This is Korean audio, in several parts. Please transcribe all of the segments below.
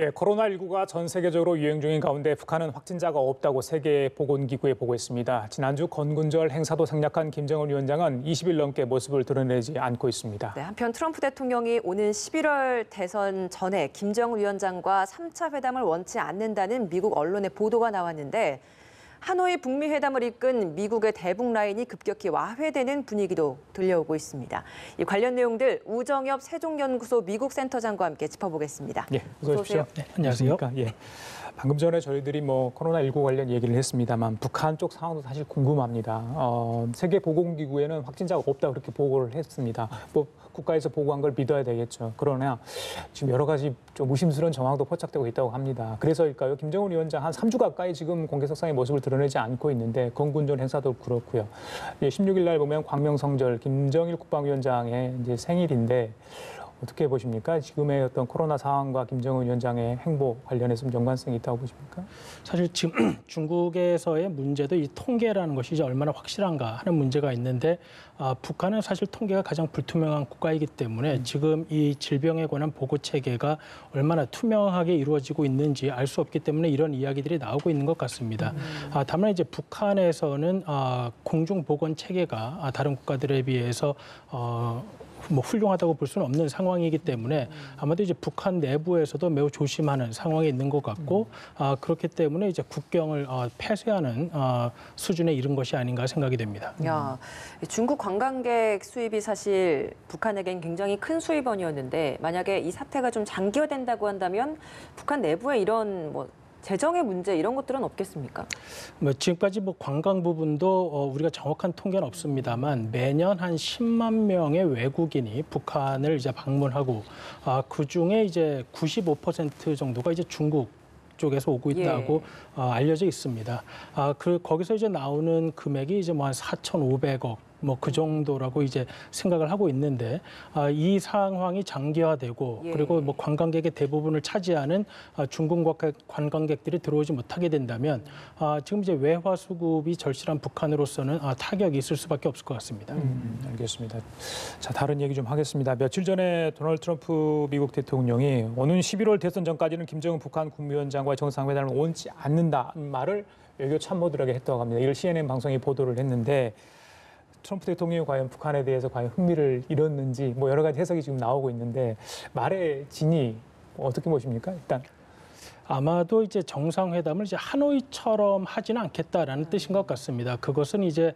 예, 코로나19가 전 세계적으로 유행 중인 가운데 북한은 확진자가 없다고 세계보건기구에 보고했습니다. 지난주 건군절 행사도 생략한 김정은 위원장은 20일 넘게 모습을 드러내지 않고 있습니다. 네, 한편 트럼프 대통령이 오는 11월 대선 전에 김정은 위원장과 3차 회담을 원치 않는다는 미국 언론의 보도가 나왔는데 하노이 북미 회담을 이끈 미국의 대북 라인이 급격히 와해되는 분위기도 들려오고 있습니다. 이 관련 내용들 우정엽 세종연구소 미국 센터장과 함께 짚어보겠습니다. 예, 어서 오십시오. 네, 안녕하세요. 예. 방금 전에 저희들이 코로나19 관련 얘기를 했습니다만 북한 쪽 상황도 사실 궁금합니다. 세계보건기구에는 확진자가 없다 그렇게 보고를 했습니다. 국가에서 보고한 걸 믿어야 되겠죠. 그러나 지금 여러 가지 좀 의심스러운 정황도 포착되고 있다고 합니다. 그래서일까요? 김정은 위원장 한 3주 가까이 지금 공개석상의 모습을 드러내지 않고 있는데 건군절 행사도 그렇고요. 16일 날 보면 광명성절 김정일 국방위원장의 이제 생일인데 어떻게 보십니까? 지금의 어떤 코로나 상황과 김정은 위원장의 행보 관련해서 좀 연관성이 있다고 보십니까? 사실 지금 중국에서의 문제도 이 통계라는 것이 이제 얼마나 확실한가 하는 문제가 있는데 북한은 사실 통계가 가장 불투명한 국가이기 때문에 지금 이 질병에 관한 보고 체계가 얼마나 투명하게 이루어지고 있는지 알 수 없기 때문에 이런 이야기들이 나오고 있는 것 같습니다. 다만 이제 북한에서는 공중 보건 체계가 다른 국가들에 비해서 훌륭하다고 볼 수는 없는 상황이기 때문에 아마도 이제 북한 내부에서도 매우 조심하는 상황에 있는 것 같고 그렇기 때문에 이제 국경을 폐쇄하는 수준에 이른 것이 아닌가 생각이 됩니다. 야, 중국 관광객 수입이 사실 북한에겐 굉장히 큰 수입원이었는데 만약에 이 사태가 좀 장기화된다고 한다면 북한 내부에 이런 재정의 문제 이런 것들은 없겠습니까? 지금까지 관광 부분도 우리가 정확한 통계는 없습니다만 매년 한 10만 명의 외국인이 북한을 이제 방문하고 그 중에 이제 95% 정도가 이제 중국 쪽에서 오고 있다고 알려져 있습니다. 거기서 이제 나오는 금액이 이제 한 4,500억. 그 정도라고 이제 생각을 하고 있는데 이 상황이 장기화되고 그리고 관광객의 대부분을 차지하는 중국 관광객들이 들어오지 못하게 된다면 지금 이제 외화 수급이 절실한 북한으로서는 타격이 있을 수밖에 없을 것 같습니다. 알겠습니다. 자, 다른 얘기 좀 하겠습니다. 며칠 전에 도널드 트럼프 미국 대통령이 오는 11월 대선 전까지는 김정은 북한 국무위원장과의 정상회담을 원치 않는다는 말을 외교 참모들에게 했다고 합니다. 이를 CNN 방송이 보도를 했는데 트럼프 대통령이 과연 북한에 대해서 과연 흥미를 잃었는지 여러 가지 해석이 지금 나오고 있는데 말의 진위 어떻게 보십니까? 일단 아마도 이제 정상회담을 이제 하노이처럼 하지는 않겠다라는 뜻인 것 같습니다. 그것은 이제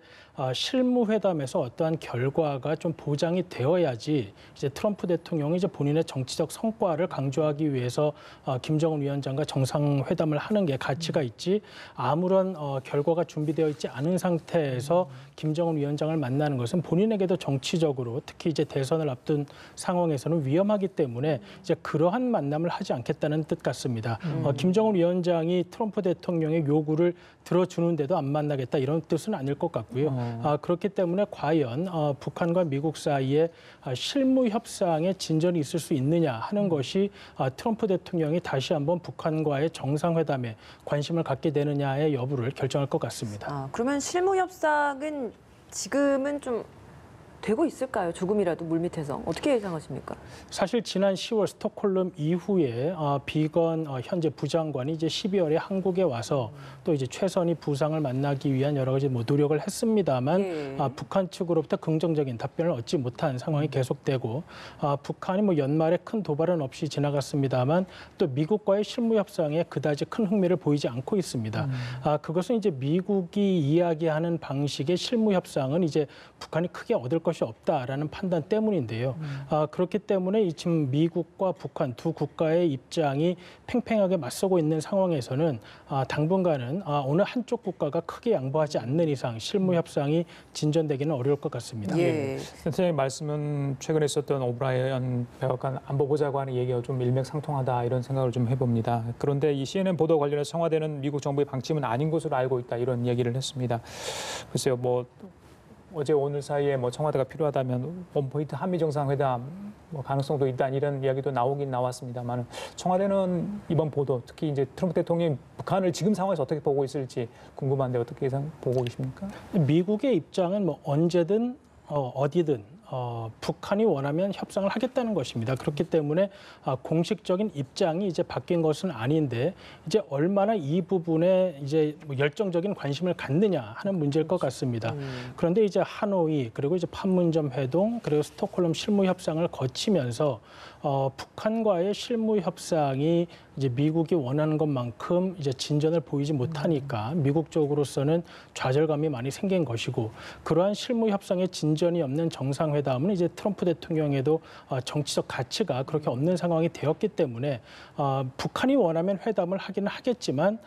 실무회담에서 어떠한 결과가 좀 보장이 되어야지 이제 트럼프 대통령이 이제 본인의 정치적 성과를 강조하기 위해서 김정은 위원장과 정상회담을 하는 게 가치가 있지 아무런 결과가 준비되어 있지 않은 상태에서 김정은 위원장을 만나는 것은 본인에게도 정치적으로 특히 이제 대선을 앞둔 상황에서는 위험하기 때문에 이제 그러한 만남을 하지 않겠다는 뜻 같습니다. 김정은 위원장이 트럼프 대통령의 요구를 들어주는데도 안 만나겠다 이런 뜻은 아닐 것 같고요. 그렇기 때문에 과연 북한과 미국 사이에 실무 협상에 진전이 있을 수 있느냐 하는 것이 트럼프 대통령이 다시 한번 북한과의 정상회담에 관심을 갖게 되느냐의 여부를 결정할 것 같습니다. 그러면 실무 협상은 지금은 좀 되고 있을까요? 조금이라도 물밑에서 어떻게 예상하십니까? 사실 지난 10월 스톡홀름 이후에 비건 현재 부장관이 이제 12월에 한국에 와서 또 이제 최선희 부상을 만나기 위한 여러 가지 노력을 했습니다만 북한 측으로부터 긍정적인 답변을 얻지 못한 상황이 계속되고 북한이 연말에 큰 도발은 없이 지나갔습니다만 또 미국과의 실무 협상에 그다지 큰 흥미를 보이지 않고 있습니다. 그것은 이제 미국이 이야기하는 방식의 실무 협상은 이제 북한이 크게 얻을 것이 없다라는 판단 때문인데요. 그렇기 때문에 지금 미국과 북한 두 국가의 입장이 팽팽하게 맞서고 있는 상황에서는 당분간은 어느 한쪽 국가가 크게 양보하지 않는 이상 실무 협상이 진전되기는 어려울 것 같습니다. 선생님 말씀은 최근에 있었던 오브라이언 백악관 안보보좌관의 얘기가 좀 일맥상통하다 이런 생각을 좀 해봅니다. 그런데 이 CNN 보도 관련해서 청와대는 미국 정부의 방침은 아닌 것으로 알고 있다 이런 얘기를 했습니다. 글쎄요, 어제 오늘 사이에 청와대가 필요하다면 원포인트 한미 정상회담 가능성도 있다 이런 이야기도 나오긴 나왔습니다만 청와대는 이번 보도 특히 이제 트럼프 대통령이 북한을 지금 상황에서 어떻게 보고 있을지 궁금한데 어떻게 보고 계십니까? 미국의 입장은 언제든 어디든 북한이 원하면 협상을 하겠다는 것입니다. 그렇기 때문에 공식적인 입장이 이제 바뀐 것은 아닌데 이제 얼마나 이 부분에 이제 뭐 열정적인 관심을 갖느냐 하는 문제일 것 같습니다. 그런데 이제 하노이 그리고 이제 판문점 회동 그리고 스톡홀름 실무 협상을 거치면서 북한과의 실무 협상이 이제 미국이 원하는 것만큼 이제 진전을 보이지 못하니까 미국 쪽으로서는 좌절감이 많이 생긴 것이고 그러한 실무 협상에 진전이 없는 정상회담은 이제 트럼프 대통령에도 정치적 가치가 그렇게 없는 상황이 되었기 때문에 북한이 원하면 회담을 하기는 하겠지만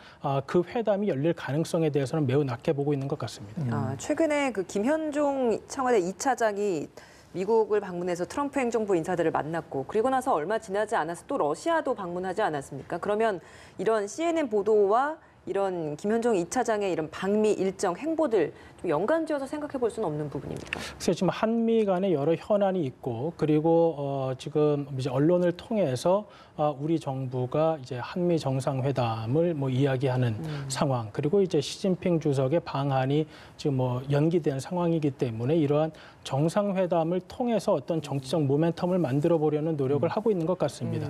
그 회담이 열릴 가능성에 대해서는 매우 낮게 보고 있는 것 같습니다. 최근에 그 김현종 청와대 2차장이 미국을 방문해서 트럼프 행정부 인사들을 만났고 그리고 나서 얼마 지나지 않아서 또 러시아도 방문하지 않았습니까? 그러면 이런 CNN 보도와 이런 김현종 2차장의 이런 방미 일정 행보들 좀 연관지어서 생각해 볼 수는 없는 부분입니까? 그래서 지금 한미 간에 여러 현안이 있고 그리고 지금 이제 언론을 통해서 우리 정부가 이제 한미 정상회담을 뭐 이야기하는 상황 그리고 이제 시진핑 주석의 방한이 지금 뭐 연기된 상황이기 때문에 이러한 정상회담을 통해서 어떤 정치적 모멘텀을 만들어 보려는 노력을 하고 있는 것 같습니다.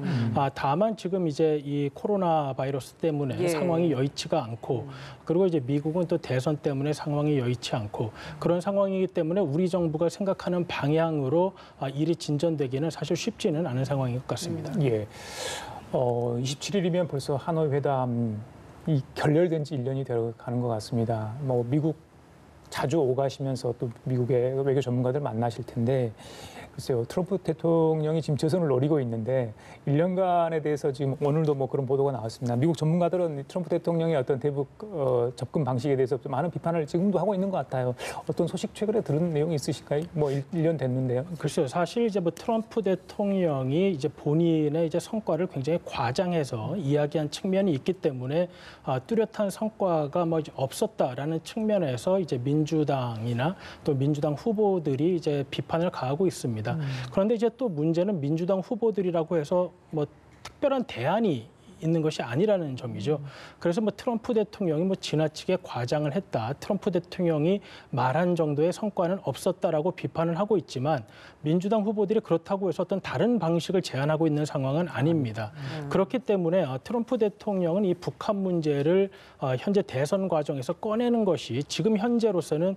다만 지금 이제 이 코로나 바이러스 때문에 상황이 여의치가 않고 그리고 이제 미국은 또 대선 때문에 상황이 여의치 않고 그런 상황이기 때문에 우리 정부가 생각하는 방향으로 일이 진전되기는 사실 쉽지는 않은 상황인 것 같습니다. 예. 27일이면 벌써 하노이 회담이 결렬된 지 1년이 되어 가는 것 같습니다. 뭐 미국 자주 오가시면서 또 미국의 외교 전문가들 만나실 텐데 글쎄요, 트럼프 대통령이 지금 재선을 노리고 있는데 1년간에 대해서 지금 오늘도 뭐 그런 보도가 나왔습니다. 미국 전문가들은 트럼프 대통령의 어떤 대북 접근 방식에 대해서 좀 많은 비판을 지금도 하고 있는 것 같아요. 어떤 소식 최근에 들은 내용이 있으실까요? 뭐 1년 됐는데요. 글쎄요, 사실 이제 뭐 트럼프 대통령이 이제 본인의 이제 성과를 굉장히 과장해서 이야기한 측면이 있기 때문에 뚜렷한 성과가 뭐 없었다라는 측면에서 이제 민주당이나 또 민주당 후보들이 이제 비판을 가하고 있습니다. 그런데 이제 또 문제는 민주당 후보들이라고 해서 뭐 특별한 대안이 있는 것이 아니라는 점이죠. 그래서 뭐 트럼프 대통령이 뭐 지나치게 과장을 했다. 트럼프 대통령이 말한 정도의 성과는 없었다라고 비판을 하고 있지만 민주당 후보들이 그렇다고 해서 어떤 다른 방식을 제안하고 있는 상황은 아닙니다. 그렇기 때문에 트럼프 대통령은 이 북한 문제를 현재 대선 과정에서 꺼내는 것이 지금 현재로서는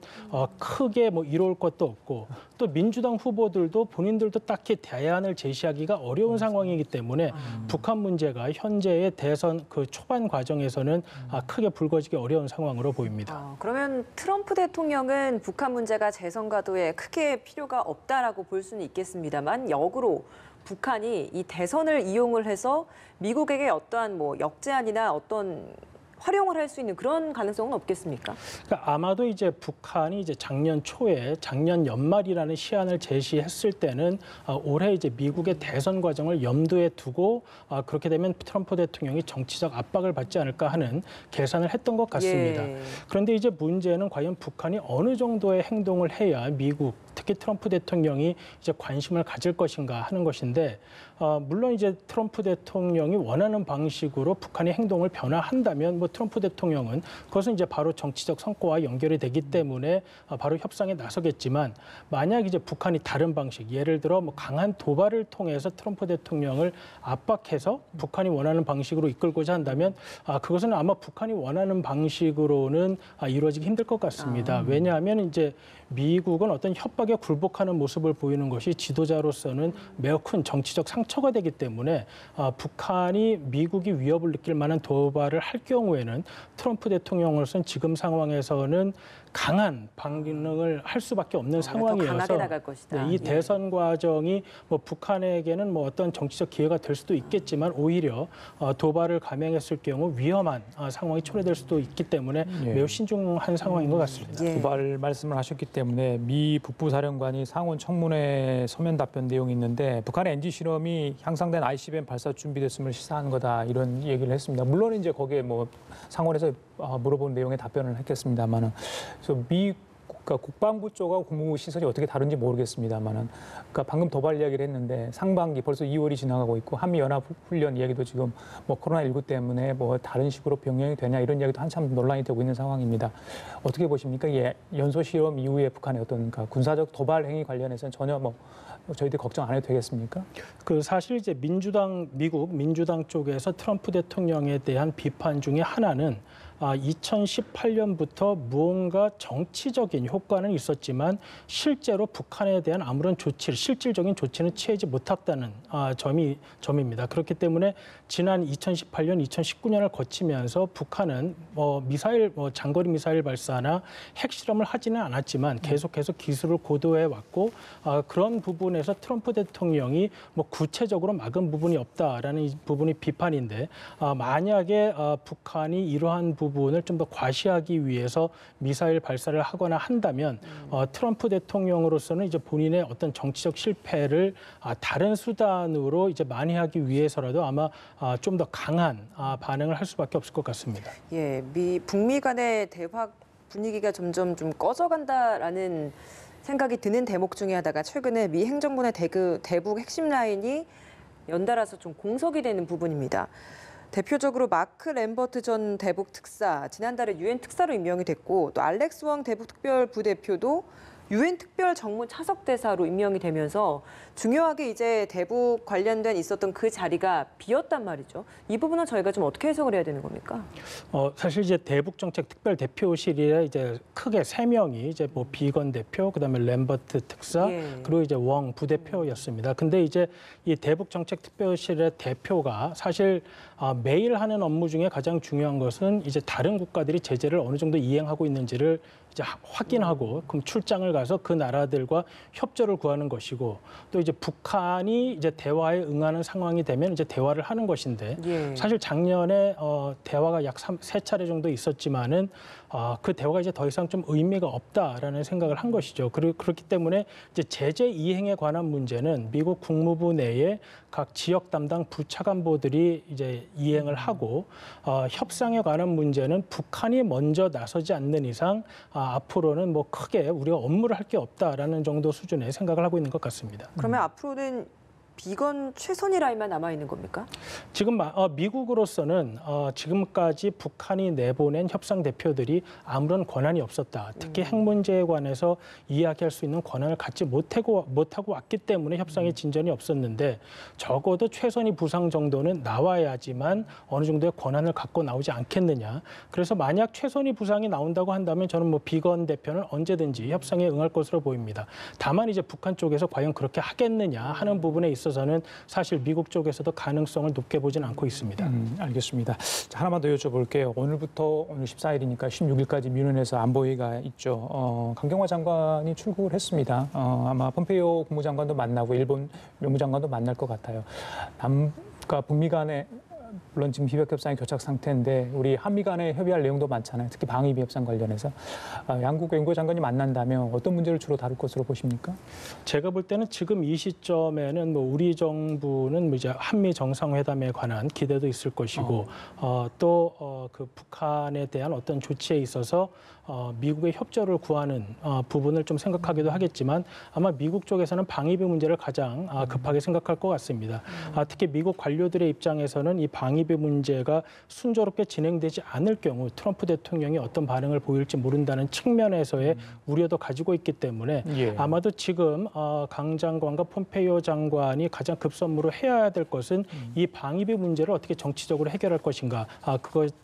크게 뭐 이로울 것도 없고 또 민주당 후보들도 본인들도 딱히 대안을 제시하기가 어려운 상황이기 때문에 북한 문제가 현재의 대선 그 초반 과정에서는 크게 불거지기 어려운 상황으로 보입니다. 그러면 트럼프 대통령은 북한 문제가 재선 가도에 크게 필요가 없다라고 볼 수는 있겠습니다만 역으로 북한이 이 대선을 이용을 해서 미국에게 어떠한 뭐 역제안이나 어떤 활용을 할 수 있는 그런 가능성은 없겠습니까? 그러니까 아마도 이제 북한이 이제 작년 초에 작년 연말이라는 시한을 제시했을 때는 올해 이제 미국의 대선 과정을 염두에 두고 그렇게 되면 트럼프 대통령이 정치적 압박을 받지 않을까 하는 계산을 했던 것 같습니다. 그런데 이제 문제는 과연 북한이 어느 정도의 행동을 해야 미국 특히 트럼프 대통령이 이제 관심을 가질 것인가 하는 것인데 물론 이제 트럼프 대통령이 원하는 방식으로 북한의 행동을 변화한다면 뭐 트럼프 대통령은 그것은 이제 바로 정치적 성과와 연결이 되기 때문에 바로 협상에 나서겠지만 만약 이제 북한이 다른 방식 예를 들어 뭐 강한 도발을 통해서 트럼프 대통령을 압박해서 북한이 원하는 방식으로 이끌고자 한다면 그것은 아마 북한이 원하는 방식으로는 이루어지기 힘들 것 같습니다. 왜냐하면 이제 미국은 어떤 협박에 굴복하는 모습을 보이는 것이 지도자로서는 매우 큰 정치적 상처가 되기 때문에 북한이 미국이 위협을 느낄 만한 도발을 할 경우에는 트럼프 대통령으로서는 지금 상황에서는 강한 반응을 할 수밖에 없는 상황이어서 강하게 나갈 것이다. 이 대선 과정이 뭐 북한에게는 뭐 어떤 정치적 기회가 될 수도 있겠지만 오히려 도발을 감행했을 경우 위험한 상황이 초래될 수도 있기 때문에 매우 신중한 상황인 것 같습니다. 도발 말씀을 하셨기 때문에 미 북부사령관이 상원 청문회 서면 답변 내용이 있는데 북한의 NG 실험이 향상된 ICBM 발사 준비됐음을 시사한 거다 이런 얘기를 했습니다. 물론 이제 거기에 뭐 상원에서 물어본 내용에 답변을 했겠습니다만은 그래서 미 그러니까 국방부 쪽하고 국무부 시설이 어떻게 다른지 모르겠습니다만은, 그러니까 방금 도발 이야기를 했는데 상반기 벌써 2월이 지나가고 있고 한미 연합 훈련 이야기도 지금 뭐 코로나19 때문에 뭐 다른 식으로 병행이 되냐 이런 이야기도 한참 논란이 되고 있는 상황입니다. 어떻게 보십니까? 예, 연소 실험 이후에 북한의 어떤 그러니까 군사적 도발 행위 관련해서는 전혀 뭐 저희들이 걱정 안 해도 되겠습니까? 그 사실 이제 미국 민주당 쪽에서 트럼프 대통령에 대한 비판 중에 하나는 2018년부터 무언가 정치적인 효과는 있었지만 실제로 북한에 대한 아무런 실질적인 조치는 취하지 못했다는 점입니다. 그렇기 때문에 지난 2018년, 2019년을 거치면서 북한은 장거리 미사일 발사나 핵실험을 하지는 않았지만 계속해서 기술을 고도해 왔고 그런 부분에서 트럼프 대통령이 구체적으로 막은 부분이 없다라는 이 부분이 비판인데 만약에 북한이 이러한 부분을 좀 더 과시하기 위해서 미사일 발사를 하거나 한다면 트럼프 대통령으로서는 이제 본인의 어떤 정치적 실패를 다른 수단으로 이제 만회하기 위해서라도 아마 좀 더 강한 반응을 할 수밖에 없을 것 같습니다. 예, 북미 간의 대화 분위기가 점점 좀 꺼져간다라는 생각이 드는 대목 중에 하나가 최근에 미 행정부 내 대북 핵심 라인이 연달아서 좀 공석이 되는 부분입니다. 대표적으로 마크 램버트 전 대북 특사, 지난달에 유엔 특사로 임명이 됐고 또 알렉스 왕 대북 특별 부대표도 유엔 특별 정무 차석 대사로 임명이 되면서 중요하게 이제 대북 관련된 있었던 그 자리가 비었단 말이죠. 이 부분은 저희가 좀 어떻게 해석을 해야 되는 겁니까? 사실 이제 대북 정책 특별 대표실에 이제 크게 3명이 이제 비건 대표, 그다음에 램버트 특사, 그리고 이제 웡 부대표였습니다. 근데 이제 이 대북 정책 특별실의 대표가 사실 매일 하는 업무 중에 가장 중요한 것은 이제 다른 국가들이 제재를 어느 정도 이행하고 있는지를 이제 확인하고 그럼 출장을 가서 그 나라들과 협조를 구하는 것이고 또 이제 북한이 이제 대화에 응하는 상황이 되면 이제 대화를 하는 것인데 사실 작년에 대화가 약 3차례 정도 있었지만은 그 대화가 이제 더 이상 좀 의미가 없다라는 생각을 한 것이죠. 그렇기 때문에 이제 제재 이행에 관한 문제는 미국 국무부 내에 각 지역 담당 부차관보들이 이제 이행을 하고 협상에 관한 문제는 북한이 먼저 나서지 않는 이상 앞으로는 뭐 크게 우리가 업무를 할 게 없다라는 정도 수준의 생각을 하고 있는 것 같습니다. 그러면 앞으로는 비건 최선의 라인만 남아 있는 겁니까? 지금 미국으로서는 지금까지 북한이 내보낸 협상 대표들이 아무런 권한이 없었다. 특히 핵 문제에 관해서 이야기할 수 있는 권한을 갖지 못하고 왔기 때문에 협상에 진전이 없었는데 적어도 최선의 부상 정도는 나와야지만 어느 정도의 권한을 갖고 나오지 않겠느냐. 그래서 만약 최선의 부상이 나온다고 한다면 저는 비건 대표는 언제든지 협상에 응할 것으로 보입니다. 다만 이제 북한 쪽에서 과연 그렇게 하겠느냐 하는 부분에 있어서는 사실 미국 쪽에서도 가능성을 높게 보지는 않고 있습니다. 알겠습니다. 자, 하나만 더 여쭤볼게요. 오늘 14일이니까 16일까지 뮌헨에서 안보회의가 있죠. 강경화 장관이 출국을 했습니다. 아마 폼페이오 국무장관도 만나고 일본 외무장관도 만날 것 같아요. 그러니까 북미 간에 물론 지금 비핵 협상의 교착 상태인데 우리 한미 간에 협의할 내용도 많잖아요. 특히 방위비 협상 관련해서 양국 외무부 장관이 만난다면 어떤 문제를 주로 다룰 것으로 보십니까? 제가 볼 때는 지금 이 시점에는 우리 정부는 이제 한미 정상회담에 관한 기대도 있을 것이고 또 그 북한에 대한 어떤 조치에 있어서 미국의 협조를 구하는 부분을 좀 생각하기도 하겠지만 아마 미국 쪽에서는 방위비 문제를 가장 급하게 생각할 것 같습니다. 특히 미국 관료들의 입장에서는 이 방위비 문제가 순조롭게 진행되지 않을 경우 트럼프 대통령이 어떤 반응을 보일지 모른다는 측면에서의 우려도 가지고 있기 때문에 아마도 지금 강 장관과 폼페이오 장관이 가장 급선무로 해야 될 것은 이 방위비 문제를 어떻게 정치적으로 해결할 것인가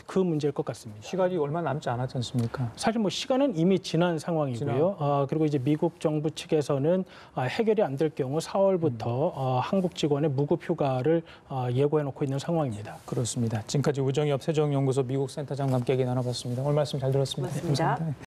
그 문제일 것 같습니다. 시간이 얼마 남지 않았지 않습니까? 사실 시간은 이미 지난 상황이고요. 그리고 이제 미국 정부 측에서는 해결이 안 될 경우 4월부터 한국 직원의 무급 휴가를 예고해 놓고 있는 상황입니다. 그렇습니다. 지금까지 우정엽 세종연구소 미국 센터장과 함께 얘기 나눠봤습니다. 오늘 말씀 잘 들었습니다. 고맙습니다. 감사합니다.